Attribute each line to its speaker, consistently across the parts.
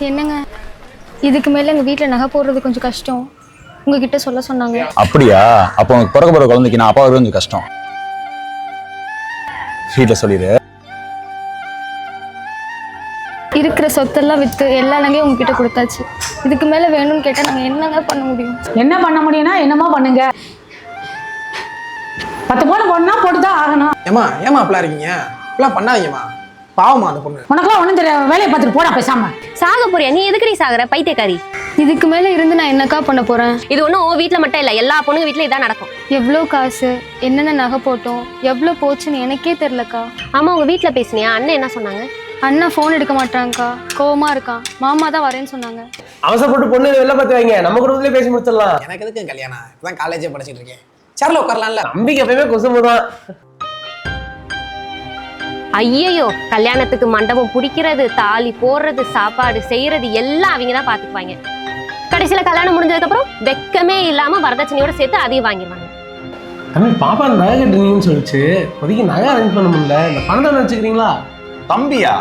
Speaker 1: என்னங்க இதுக்கு மேல எங்க வீட்ல நகை போடுறது கொஞ்சம் கஷ்டம். உங்ககிட்ட சொல்ல சொன்னாங்க.
Speaker 2: அப்படியா? அப்போ உனக்கு பிறக்க போற குழந்தைக்கு நான் அப்பா கொஞ்சம் கஷ்டம். வீட்டில் சொல்லிடு.
Speaker 1: இருக்கிற சொத்தெல்லாம் வித்து எல்லா நகையும் உங்ககிட்ட கொடுத்தாச்சு. இதுக்கு மேல வேணும்னு கேட்டா நாங்க என்னங்க பண்ண முடியும்?
Speaker 3: என்ன பண்ண முடியும்னா என்னமா பண்ணுங்க. 10 பவுன் பொண்ணா போட்டுதான் ஆகணும்.
Speaker 4: ஏமா அப்படிலாம் இருக்கீங்க? அப்படிலாம் பண்ணாதீங்கம்மா, பாவமா அந்த பொண்ணு.
Speaker 3: உனக்குலாம் ஒண்ணும் தெரியாது, வேலையை பார்த்துட்டு போடா பேசாம.
Speaker 5: சாக போறியா? நீ எதுக்கு நீ சாகுற பைத்தியக்காரி?
Speaker 1: இதுக்கு மேல இருந்து நான் என்னக்கா பண்ண போறேன்?
Speaker 5: இது ஒன்றும் வீட்டுல மட்டும் இல்ல, எல்லா பொண்ணுங்க வீட்டுல இதான் நடக்கும்.
Speaker 1: எவ்வளோ காசு, என்னென்ன நகை போட்டோம், எவ்வளோ போச்சுன்னு எனக்கே தெரியலக்கா.
Speaker 5: ஆமா, உங்க வீட்டுல பேசுனியா? அண்ணன் என்ன சொன்னாங்க?
Speaker 1: அண்ணா ஃபோன் எடுக்க மாட்டாங்கக்கா, கோவமா இருக்கான். மாமா தான் வரேன்னு சொன்னாங்க.
Speaker 6: அவசரப்பட்டு பொண்ணு வெளில பார்த்து வைங்க, நம்ம குடும்பத்திலே பேசி முடிச்சிடலாம்.
Speaker 4: எனக்கு எதுக்கு கல்யாணம்? இப்பதான் காலேஜே படிச்சுட்டு இருக்கேன். சேர்ல உட்காரலாம்ல.
Speaker 6: நம்பிக்கை எப்பயுமே குசும்பு தான்.
Speaker 5: ஐயையோ, கல்யாணத்துக்கு மண்டபம் பிடிக்கிறது, தாலி போடுறது, சாப்பாடு செய்யறது எல்லாம் அவங்க தான் பாத்துக்குவாங்க. கடைசியில கல்யாணம் முடிஞ்சதுக்கு அப்புறம் வெக்கமே இல்லாம வரதட்சணையோட சேர்த்து அதையும் வாங்கிடுவாங்க.
Speaker 6: தம்பி பாப்பா நகை கட்டுறீங்கன்னு சொல்லிச்சு, இப்போதைக்கு நகை அரேஞ்ச் பண்ண முடியல. இந்த பணத்தை வச்சுக்கிறீங்களா?
Speaker 2: தம்பியா?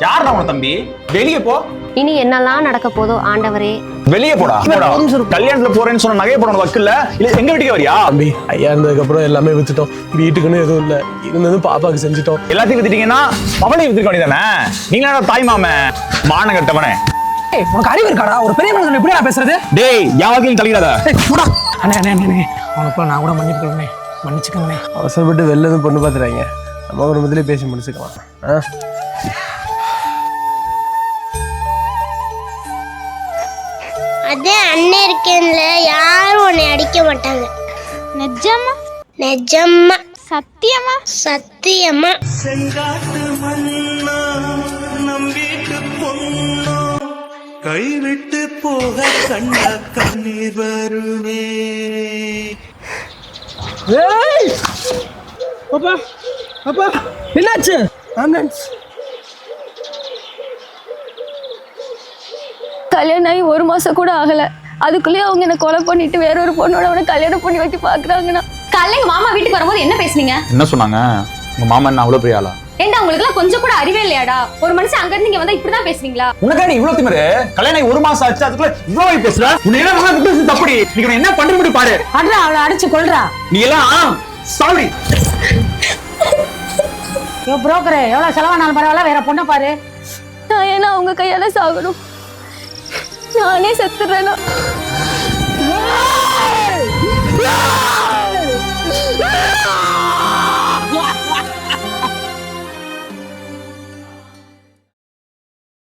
Speaker 2: யார் உன தம்பி? வெளியே போ.
Speaker 5: இனி என்னெல்லாம் நடக்க போதோ ஆண்டவரே.
Speaker 2: வெளியே போடா. கல்யாணத்துல போறேன்னு சொன்ன நகையை போட வக்கல்ல, இல்ல எங்க வீட்டுக்கு வரியா?
Speaker 6: தம்பி ஐயா இருந்ததுக்கு அப்புறம் எல்லாமே வித்துட்டோம். வீட்டுக்குன்னு எதுவும் இல்ல, இருந்ததும் பாப்பாக்கு செஞ்சுட்டோம்.
Speaker 2: எல்லாத்தையும் வித்துட்டீங்கன்னா அவளையும் வித்துக்க வேண்டியதானே? நீங்களா தாய் மாமே மான கட்டவனே.
Speaker 4: உனக்கு அறிவு இருக்காடா? ஒரு பெரிய மனுஷன் எப்படி நான் பேசுறது?
Speaker 2: டேய், என் வாழ்க்கையில் தலையிடாத.
Speaker 4: அண்ணே அவனுக்கு நான் கூட மன்னிப்புக்கோங்கண்ணே, மன்னிச்சுக்கோங்கண்ணே.
Speaker 6: அவசரப்பட்டு வெளில எதுவும் பொண்ணு பார்த்துறாங்க, நம்ம குடும்பத்திலே பேசி முடிச்சுக்கலாம்.
Speaker 7: அதே அண்ணன் இருக்கேன்ல, யாரும் உன்னை அடிக்க மாட்டாங்க.
Speaker 1: நிஜமா?
Speaker 7: நிஜமா.
Speaker 1: சத்தியமா?
Speaker 7: சத்தியமா.
Speaker 8: செங்காட்டு மண்ணா நம்பிட்டு பொண்ணோ கைவிட்டு போக கண்ட கண்ணீர் வருமே.
Speaker 4: அப்பா என்னாச்சு?
Speaker 1: கல்யாணம் ஆகி 1 மாசம் கூட ஆகல, அதுக்குள்ளேயே அவங்க என்ன கொலை பண்ணிட்டு வேற ஒரு பொண்ணோட அவனை கல்யாணம் பண்ணி வைக்க பாக்குறாங்கன்னா.
Speaker 9: காலையில மாமா வீட்டுக்கு வரும்போது என்ன பேசுனீங்க?
Speaker 2: என்ன சொன்னாங்க? உங்க மாமா என்ன அவ்வளவு பெரிய ஆளா?
Speaker 9: ஏண்டா உங்களுக்கு எல்லாம் கொஞ்சம் கூட அறிவே இல்லையாடா? ஒரு மனுஷன் அங்க இருந்து இங்க வந்தா இப்படிதான் பேசுவீங்களா?
Speaker 2: உனக்கா நீ இவ்வளவு திமிரு? கல்யாணம் ஆகி 1 மாசம் ஆச்சு, அதுக்குள்ள இவ்வளவு பேசுற? உன்னை என்ன பேசுறது தப்புடி. நீ என்ன பண்ண முடியும் பாரு.
Speaker 3: அட்ரா அவளை அடிச்சு கொல்றா.
Speaker 2: நீ எல்லாம் சாரி.
Speaker 3: ஐயோ புரோக்கரே, எவ்வளவு செலவானாலும் பரவாயில்ல, வேற பொண்ணை பாரு.
Speaker 1: நான் ஏன்னா அவங்க கையால சாகணும்? நானே செத்துறேனா?
Speaker 3: ஏய்